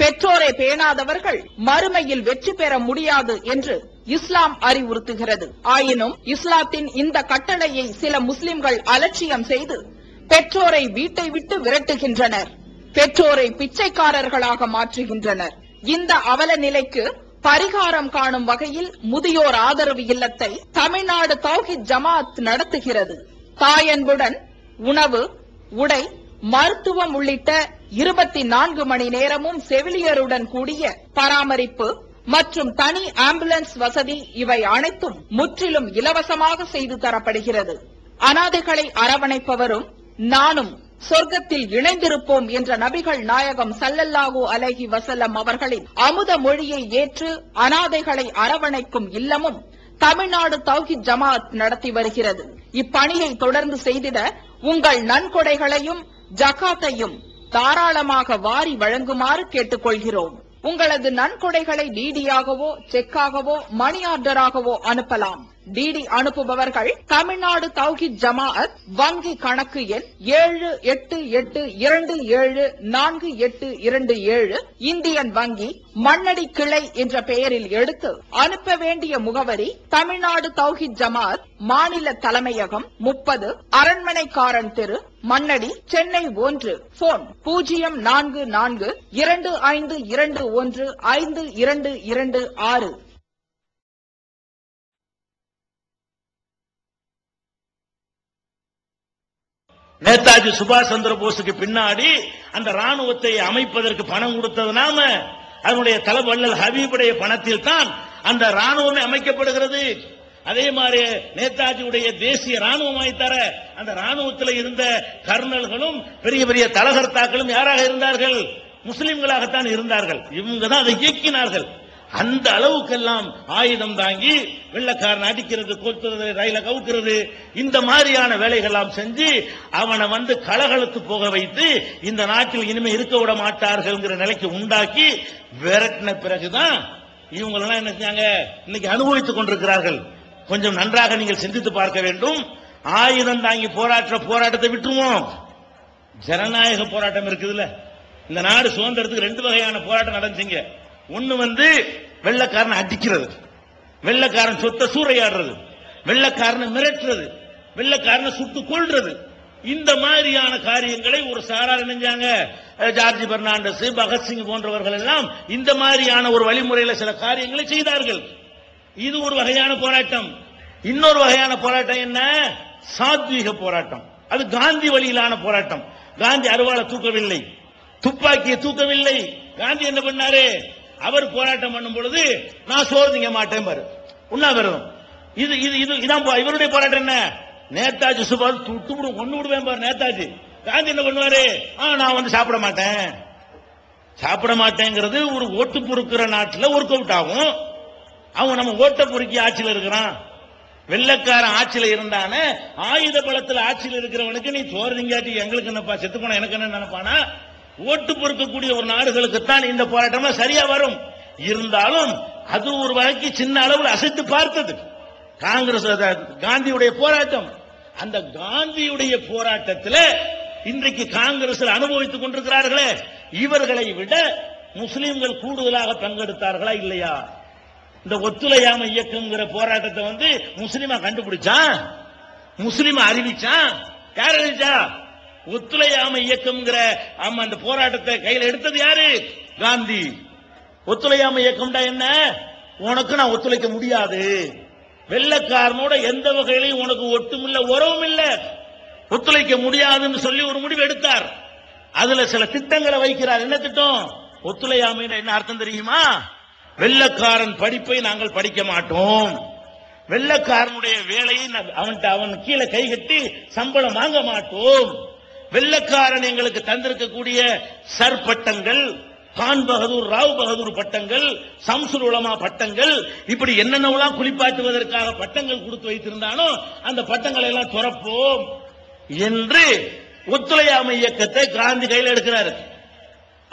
பெற்றோரை பேணாதவர்கள் மறுமையில் வெற்றி பெற முடியாது என்று இஸ்லாம் அறிவுறுத்துகிறது. ஆயினும் இஸ்லாத்தின் இந்த கட்டளையை சில முஸ்லிம்கள் அலட்சியம் செய்து பெற்றோரை வீட்டை விட்டு விரட்டுகின்றனர், பெற்றோரை பிச்சைக்காரர்களாக மாற்றுகின்றனர். இந்த அவல நிலைக்கு பரிகாரம் காணும் வகையில் முதியோர் ஆதரவு இல்லத்தை தமிழ்நாடு தௌஹீத் ஜமாஅத் நடத்துகிறது. தாயன்புடன் உணவு, உடை, மருத்துவம் உள்ளிட்ட 24 மணி நேரமும் செவிலியருடன் கூடிய பராமரிப்பு மற்றும் தனி ஆம்புலன்ஸ் வசதி இவை அனைத்தும் முற்றிலும் இலவசமாக செய்து தரப்படுகிறது. அனாதைகளை அரவணைப்பவரும் நானும் சொர்க்கத்தில் இணைந்திருப்போம் என்ற நபிகள் நாயகம் ஸல்லல்லாஹு அலைஹி வஸல்லம் அவர்களின் அமுத மொழியை ஏற்று அனாதைகளை அரவணைக்கும் இல்லமும் தமிழ்நாடு தௌஹீத் ஜமாஅத் நடத்தி வருகிறது. இப்பணியை தொடர்ந்து செய்திட உங்கள் நன்கொடைகளையும் ஜகாத்தையும் தாராளமாக வாரி வழங்குமாறு கேட்டுக்கொள்கிறோம். உங்களது நன்கொடைகளை டிடியாகவோ, செக்காகவோ, மணி ஆர்டராகவோ அனுப்பலாம். டிடி அனுப்புபவர்கள் தமிழ்நாடு தௌஹீத் ஜமாஅத் வங்கி கணக்கு எண் 7882748827 இந்தியன் வங்கி மண்ணடி கிளை என்ற பெயரில் எடுத்து அனுப்ப வேண்டிய முகவரி தமிழ்நாடு தௌஹீத் ஜமாஅத் மாநில தலைமையகம் 30 அரண்மனைக்காரன் தெரு, மண்ணடி, சென்னை 1. போன் 0442215226. நேதாஜி சுபாஷ் சந்திர போஸுக்கு பின்னாடி அந்த ராணுவத்தை அமைப்பதற்கு பணம் கொடுத்தது நாம. அதனுடைய தலவல்லல் ஹபீபுடைய பணத்தில் தான் அந்த ராணுவமே அமைக்கப்படுகிறது. அதே மாதிரி நேதாஜியுடைய தேசிய ராணுவம் அமைத்தார அந்த ராணுவத்தில் இருந்த கர்னல்களும் பெரிய பெரிய தலகர்த்தாக்களும் யாராக இருந்தார்கள்? முஸ்லிம்களாகத்தான் இருந்தார்கள். இவங்க தான் அதை இயக்கினார்கள். அந்த அளவுக்கெல்லாம் ஆயுதம் தாங்கி வெள்ளக்காரன் அடிக்கிறது, கொத்துறது, ரயில கவுக்கிறது, இந்த மாதிரியான வேலைகள்லாம் செஞ்சு அவனை கலகலத்து போக வைத்து இந்த நாட்டில் இனிமே இருக்க விட மாட்டார்கள் நிலைக்கு உண்டாக்கி விரட்டின பிறகுதான் இவங்களெல்லாம் என்ன செஞ்சாங்க, இன்னைக்கு அனுபவித்துக் கொண்டிருக்கிறார்கள். கொஞ்சம் நன்றாக நீங்கள் சிந்தித்து பார்க்க வேண்டும். ஆயுதம் தாங்கி போராட்டத்தை விட்டுருவோம். ஜனநாயக போராட்டம் இருக்குதுல்ல, இந்த நாடு சுதந்திரத்துக்கு 2 வகையான போராட்டம் நடந்துச்சுங்க. ஒன்னு வெள்ளக்காரனை அடிக்கிறது, வெள்ளக்காரன் சொத்தை சூறையாடுறது, வெள்ளக்காரனை மிரட்டுறது, வெள்ளக்காரனை சுட்டு கொள்றது. இந்த மாதிரியான காரியங்களை ஒரு சாரார் நினைஞ்சாங்க. ஜார்ஜ் பெர்னாண்டஸ், பகத்சிங் போன்றவர்கள் எல்லாம் இந்த மாதிரியான ஒரு வழிமுறையில் சில காரியங்களை செய்தார்கள். இது ஒரு வகையான போராட்டம். இன்னொரு வகையான போராட்டம் என்ன? சாத்வீக போராட்டம். அது காந்தி வழியிலான போராட்டம். காந்தி அருவாளை தூக்கவில்லை, துப்பாக்கியை தூக்கவில்லை. காந்தி என்ன பண்ணாரு? அவர் போராட்டம் பண்ணும் பொழுது நான் சோறு திங்க மாட்டேன் பாரு, உண்ணாவிரதம். இதான் இவருடைய போராட்டம். என்ன? நேதாஜி சுபாஷ் கொண்டு விடுவேன் பாரு நேதாஜி. காந்தி என்ன பண்ணுவாரு? நான் சாப்பிட மாட்டேன். சாப்பிட மாட்டேங்கிறது ஒரு ஓட்டு பொறுக்கிற நாட்டில் ஒர்க் அவுட் ஆகும். அவன் நம்ம ஓட்ட பொறுக்கி ஆட்சியில் இருக்கிறான். வெள்ளக்காரன் ஆட்சியில் இருந்தானே, ஆயுத பலத்தில் ஆட்சியில் இருக்கிறவனுக்கு நீ சோறு திங்காட்டி எங்களுக்கு என்னப்பா, செத்து போன எனக்கு என்ன நினைப்பானா? ஓட்டு பொறுக்கக்கூடிய ஒரு நாடுகளுக்குத்தான் இந்த போராட்டம் சரியா வரும். இருந்தாலும் அது ஒரு வகைக்கு சின்ன அளவில் அசைத்து பார்த்தது காங்கிரஸ் காந்தியுடைய போராட்டம். அந்த காந்தியுடைய போராட்டத்தில் இன்றைக்கு காங்கிரஸ் அனுபவித்துக் கொண்டிருக்கிறார்களே, இவர்களை விட முஸ்லிம்கள் கூடுதலாக பங்கெடுத்தார்களா இல்லையா? இந்த ஒத்துழையாமை இயக்கம்ங்கிற போராட்டத்தை முஸ்லிமா கண்டுபிடிச்சான், முஸ்லிமா அறிவிச்சான். யார் அறிவிச்சா? ஒத்துழையாமை இயக்கம்ங்கிற அந்த போராட்டத்தை கையில் எடுத்தது யாரு? காந்தி. ஒத்துழையாமை இயக்கம்டா என்ன? உனக்கு நான் ஒத்துழைக்க முடியாது, வெள்ளக்காரனோட எந்த வகையிலையும் உனக்கு ஒட்டும் இல்ல, உறவும் இல்ல, ஒத்துழைக்க முடியாதுன்னு சொல்லி ஒரு முடிவு எடுத்தார். அதுல சில திட்டங்களை வைக்கிறார். என்ன திட்டம்? ஒத்துழையாமை என்ன அர்த்தம் தெரியுமா? வெள்ளக்காரன் படிப்பை நாங்கள் படிக்க மாட்டோம், வெள்ளக்காரனுடைய வேலையை அவன் கீழே கை கட்டி சம்பளம் வாங்க மாட்டோம், வெள்ளக்காரன் எங்களுக்கு தந்திருக்கக்கூடிய சர் பட்டங்கள், கான் பகதூர், ராவ் பகதூர் பட்டங்கள், சம்சுல் உலமா பட்டங்கள், இப்படி என்னென்னலாம் குளிப்பாட்டுவதற்காக பட்டங்கள் கொடுத்து வைத்திருந்தானோ அந்த பட்டங்களை எல்லாம் துறப்போம் என்று ஒத்துழையாமை இயக்கத்தை காந்தி கையில் எடுக்கிறார்.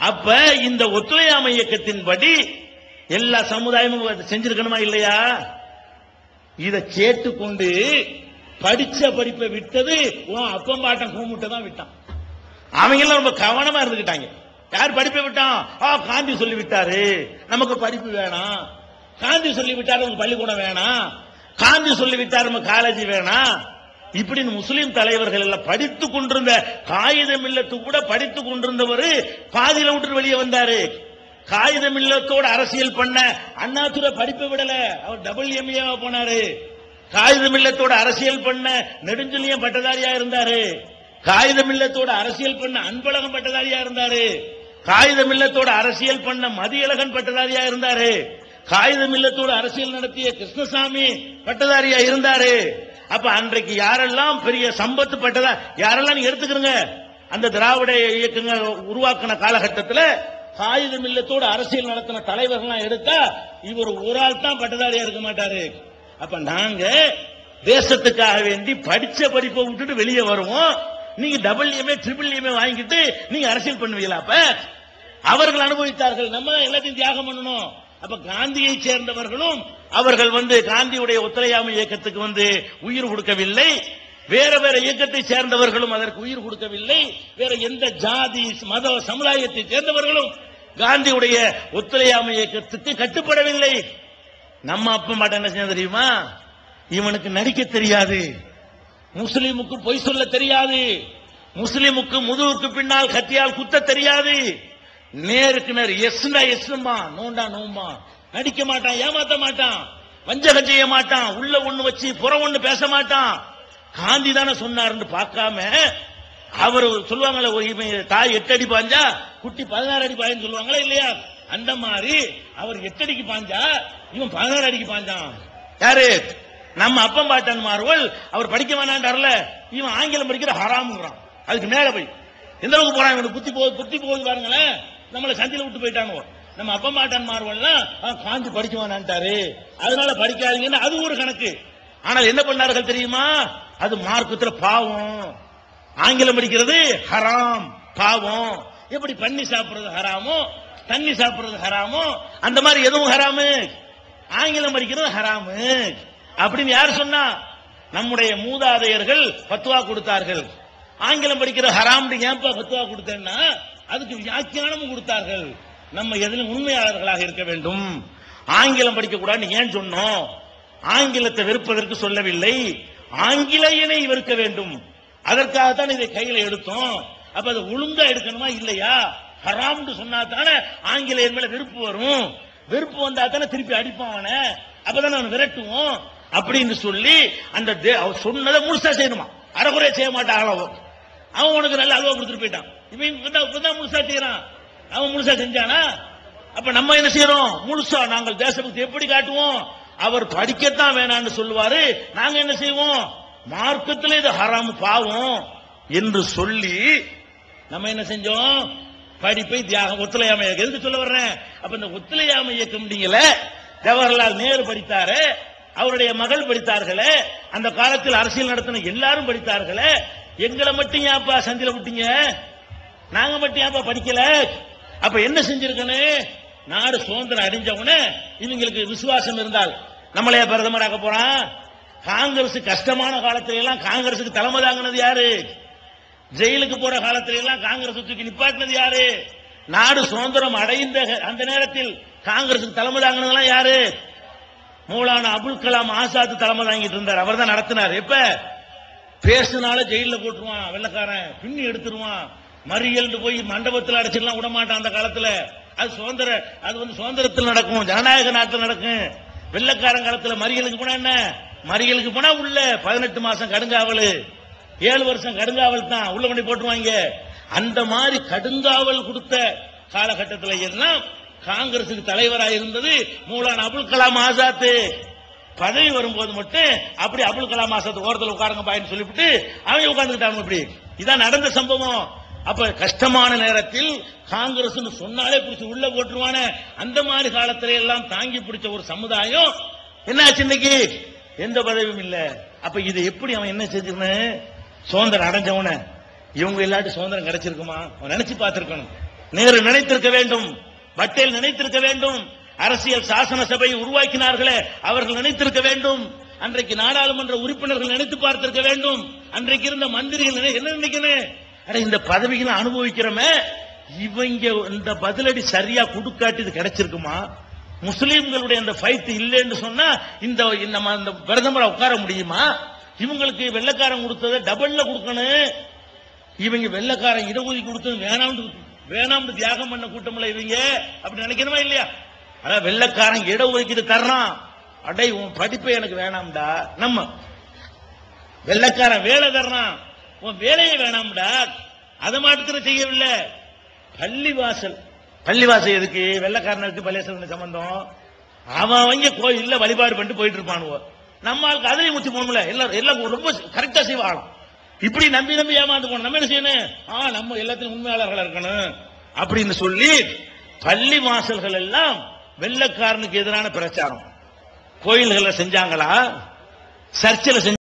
அப்ப இந்த ஒத்துழையாமை இயக்கத்தின்படி எல்லா சமுதாயமும் செஞ்சிருக்கணுமா இல்லையா? இதை கேட்டுக்கொண்டு படிச்ச படிப்பை விட்டது அப்பம் பாட்டம் கூமுட்டை தான் விட்டான். அவங்க எல்லாம் ரொம்ப கவனமா இருந்துக்கிட்டாங்க. யார் படிப்பை விட்டான்? காந்தி சொல்லி விட்டாரு நமக்கு படிப்பு வேணாம், காந்தி சொல்லி விட்டாரு நமக்கு பள்ளிக்கூடம் வேணாம், காந்தி சொல்லி விட்டாரு நமக்கு காலேஜ் வேணாம். இப்படின்னு முஸ்லிம் தலைவர்கள் எல்லாம் படித்துக் கொண்டிருந்த காகித மில்லத்து கூட படித்துக் கொண்டிருந்தவர் பாதியில விட்டு வெளியே வந்தாரு. காகித மில்லத்தோட அரசியல் பண்ண அண்ணாதுரை படிப்பை விடல, அவர் WMA போனாரு. காகித மில்லத்தோட அரசியல் பண்ண நெடுஞ்செழியன் பட்டதாரியா இருந்தாரு. காகித மில்லத்தோட அரசியல் பண்ண அன்பழகன் பட்டதாரியா இருந்தாரு. காகித மில்லத்தோட அரசியல் பண்ண மதியழகன் பட்டதாரியா இருந்தாரு. காகித மில்லத்தோட அரசியல் நடத்திய கிருஷ்ணசாமி பட்டதாரியா இருந்தாரு. அப்ப அன்றைக்கு யாரெல்லாம் பெரிய சம்பத்து பட்டதா யாரெல்லாம் நீங்க எடுத்துக்கிறங்க, அந்த திராவிட இயக்கங்கள் உருவாக்கின காலகட்டத்தில் காகித மில்லத்தோட அரசியல் நடத்தின தலைவர்கள்லாம் எடுத்தா இவர் ஒரு ஆள் தான் பட்டதாரியா இருக்க மாட்டாரு. அப்ப நாங்க தேசத்துக்காக வேண்டி படிச்ச படிப்பை விட்டுட்டு வெளியே வருவோம். நீங்க WMA MMA வாங்கிட்டு நீங்க அரசியல் பண்ணுவீங்களா? அப்ப அவர்கள் அனுபவித்தார்கள், நம்ம எல்லாத்தையும் தியாகம் பண்ணணும். அப்ப காந்தியை சேர்ந்தவர்களும் அவர்கள் காந்தியுடைய ஒத்துழையாமை இயக்கத்துக்கு உயிர் கொடுக்கவில்லை. வேற வேற இயக்கத்தை சேர்ந்தவர்களும் அதற்கு உயிர் கொடுக்கவில்லை. வேற எந்த ஜாதி மத சமுதாயத்தை சேர்ந்தவர்களும் காந்தியுடைய ஒத்துழையாமை இயக்கத்துக்கு கட்டுப்படவில்லை. நம்ம அப்ப மாட்ட என்ன செய்ய தெரியுமா? இவனுக்கு நடிக்க தெரியாது, முஸ்லிமுக்கு பொய் சொல்ல தெரியாது, முஸ்லிமுக்கு முதுகுக்கு பின்னால் கத்தியால் குத்த தெரியாது, நேருக்கு நேர் எஸ்னா எஸ்மா நோண்டா நோம்பா, நடிக்க மாட்டான், ஏமாத்த மாட்டான், வஞ்சகம் செய்ய மாட்டான், உள்ள ஒண்ணு வச்சு புற ஒண்ணு பேச மாட்டான். காந்தி தானே சொன்னார்னு பார்க்காம அவர் சொல்லுவாங்களே, தாய் 8 அடி பாஞ்சா குட்டி 16 அடி பாயின்னு சொல்லுவாங்களா இல்லையா? அந்த மாதிரி அவர் 8 அடிக்கு பாஞ்சா இவன் 16 அடிக்கு பாஞ்சான். யாரு? நம்ம அப்பம் பாட்டன் மாறுவல். அவர் படிக்க வேணான்டார்ல, இவன் ஆங்கிலம் படிக்கிற ஹராம்ங்கிறான். அதுக்கு மேல போய் எந்த அளவுக்கு போறான், இவனுக்கு புத்தி போகுது பாருங்களேன். நம்மளை சந்தில விட்டு போயிட்டாங்க. நம்ம அப்பம் பாட்டன் மாறுவல்னா காந்தி படிக்க வேணான்ட்டாரு, அதனால படிக்காதீங்கன்னு அது ஒரு கணக்கு. ஆனால் என்ன பண்ணார்கள் தெரியுமா? அது மார்க்கத்துல பாவம். ஆங்கிலம் படிக்கிறது ஹராம், பாவம். எப்படி பண்ணி சாப்பிடுறது ஹராமோ, தண்ணி சாப்பிடுறது ஹராமோ, அந்த மாதிரி எதுவும் ஹராமு. ஆங்கிலம் படிக்கிறது ஹராமு அப்படின்னு யார் சொன்னா? நம்முடைய மூதாதையர்கள் பத்துவா கொடுத்தார்கள். ஆங்கிலம் படிக்கிற ஹராம் ஏன்பா பத்துவா கொடுத்தேன்னா அதுக்கு வியாக்கியானமும் கொடுத்தார்கள். நம்ம எதிலும் உண்மையாளர்களாக இருக்க வேண்டும். ஆங்கிலம் படிக்க கூடாது ஏன் சொன்னோம்? ஆங்கிலத்தை வெறுப்பதற்கு சொல்லவில்லை, ஆங்கிலேயனை வெறுக்க வேண்டும். அதற்காகத்தான் இதை கையில எடுத்தோம். அப்ப அதை ஒழுங்கா எடுக்கணுமா இல்லையா? ஹராம்னு சொன்னா தானே ஆங்கிலேயர் மேல வெறுப்பு வரும். வெறுப்பு வந்தா தானே திருப்பி அடிப்பான, அப்பதானே அவன் விரட்டுவோம் அப்படின்னு சொல்லி அந்த சொன்னதை முழுசா செய்யணுமா, அரைகுறையா செய்ய மாட்டான். அவன் உனக்கு நல்ல அல்வா கொடுத்துட்டு போயிட்டான், இவன் முழுசா செய்யறான், அவன் முழுசா செஞ்சானா? அப்ப நம்ம என்ன செய்யறோம்? முழுசா நாங்கள் தேசபக்தி எப்படி காட்டுவோம்? அவர் படிக்கத்தான் வேணான்னு சொல்லுவாரு, நாங்க என்ன செய்வோம்? மார்க்கத்தில் இது ஹராம் பாவம் என்று சொல்லி நம்ம என்ன செஞ்சோம்? படிப்பை தியாகம். ஒத்துழையாமை இயக்கம் எதுக்கு சொல்ல வர்றேன்? அப்ப இந்த ஒத்துழையாமை இயக்கம் ஜவஹர்லால் நேரு படித்தாரு, அவருடைய மகள் படித்தார்களே, அந்த காலத்தில் அரசியல் நடத்தின எல்லாரும் படித்தார்களே, எங்களை மட்டும் ஏப்பா சந்தில விட்டீங்க, நாங்க மட்டும் ஏப்பா படிக்கல? அப்ப என்ன செஞ்சிருக்கணும்? நாடு சுதந்திரம் அடைஞ்சவன இவங்களுக்கு விசுவாசம் இருந்தால் நம்மளைய பிரதமராக போறான். காங்கிரஸ் கஷ்டமான காலத்தில எல்லாம் காங்கிரசுக்கு தலைமை தாங்கினது யாரு? ஜெயிலுக்கு போற காலத்தில எல்லாம் காங்கிரஸ் தூக்கி நிப்பாட்டினது யாரு? நாடு சுதந்திரம் அடைந்த அந்த நேரத்தில் காங்கிரசுக்கு தலைமை தாங்கினதெல்லாம் யாரு? மௌலானா அபுல் கலாம் ஆசாத் தலைமை தாங்கிட்டு இருந்தார். அவர் தான் நடத்தினார். எப்ப பேசுனால ஜெயில போட்டுருவான் வெள்ளக்காரன், பின்னி எடுத்துருவான், மறியல் போய் மண்டபத்தில் அடைச்சிடலாம் விட மாட்டான். அந்த காலத்துல அது சுதந்திரத்தில் நடக்கும், ஜனநாயக நாட்டில் நடக்கும். வெள்ளக்காரன் காலத்துல மறியலுக்கு போனா என்ன? மறியலுக்கு போனா உள்ள 18 மாசம் கடுங்காவல், 7 வருஷம் கடுங்காவல் தான், உள்ள கொண்டு போட்டுருவாங்க. அந்த மாதிரி கடுங்காவல் கொடுத்த காலகட்டத்தில் எல்லாம் காங்கிரசுக்கு தலைவராக இருந்தது மௌலானா அபுல் கலாம் ஆசாத். பதவி வரும்போது மட்டும் அப்படி அபுல் கலாம் ஆசாத் ஓரத்தில் உட்காருங்க பாயின்னு சொல்லிவிட்டு அவங்க உட்கார்ந்துட்டாங்க. இப்படி இதான் நடந்த சம்பவம். அப்ப கஷ்டமான நேரத்தில் காங்கிரஸ் சொன்னாலே பிடிச்சி உள்ள போட்டுருவான, அந்த மாதிரி காலத்தில எல்லாம் தாங்கி பிடிச்ச ஒரு சமுதாயம் என்னாச்சு? இன்னைக்கு எந்த பதவியும் இல்ல. அப்ப இது எப்படி அவன் என்ன செஞ்சிருக்கணும்? சுதந்திரம் அடைஞ்சவன இவங்க எல்லாரும் சுதந்திரம் கிடைச்சிருக்குமா? அவன் நினைச்சு பார்த்திருக்கணும். நேரு நினைத்திருக்க வேண்டும், பட்டேல் நினைத்திருக்க வேண்டும், அரசியல் சாசன சபை உருவாக்கினார்களே அவர்கள் நினைத்திருக்க வேண்டும், அன்றைக்கு நாடாளுமன்ற உறுப்பினர்கள் நினைத்து பார்த்திருக்க வேண்டும், அன்றைக்கு இருந்த மந்திரிகள் என்ன நினைக்கணும்? இந்த பதவிகளை அனுபவிக்கிறோமே, இவங்க இந்த பதிலடி சரியா கொடுக்காட்டி கிடைச்சிருக்குமா? முஸ்லீம்களுடைய அந்த ஃபைட் இல்லைன்னு சொன்னா இந்த நம்ம அந்த பிரதமரை உட்கார முடியுமா? இவங்களுக்கு வெள்ளக்காரன் கொடுத்ததை டபுள்ல கொடுக்கணும். இவங்க வெள்ளக்காரன் இடஒதுக்கி கொடுத்தது வேணாம்னு தியாகம் பண்ண கூட்டம்ல இவங்க அப்படி நினைக்கணுமா இல்லையா? அதான் வெள்ளக்காரன் இடஒதுக்கீடு தர்றான், அடை உன் படிப்பை எனக்கு வேணாம்டா. நம்ம வெள்ளக்காரன் வேலை தர்றான், உன் வேலையை வேணாம்டா. அதை மாத்திரம் செய்யவில்லை. பள்ளிவாசல் எதுக்கு? வெள்ளக்காரனுக்கு பள்ளிவாசல் சம்பந்தம். அவன் அவங்க கோயில்ல வழிபாடு பண்ணிட்டு போயிட்டு இருப்பானுவோ. நம்ம ஆளுக்கு அதையும் முச்சு போகணும்ல. எல்லாம் ரொம்ப கரெக்டா செய்வாங்களாம். இப்படி நம்பி ஏமாந்து போனோம். நம்ம என்ன செய்யணும்? நம்ம எல்லாத்திலும் உண்மையாளர்களா இருக்கணும் அப்படின்னு சொல்லி பள்ளி வாசல்கள் எல்லாம் வெள்ளக்காரனுக்கு எதிரான பிரச்சாரம். கோயில்களை செஞ்சாங்களா? சர்ச்சில்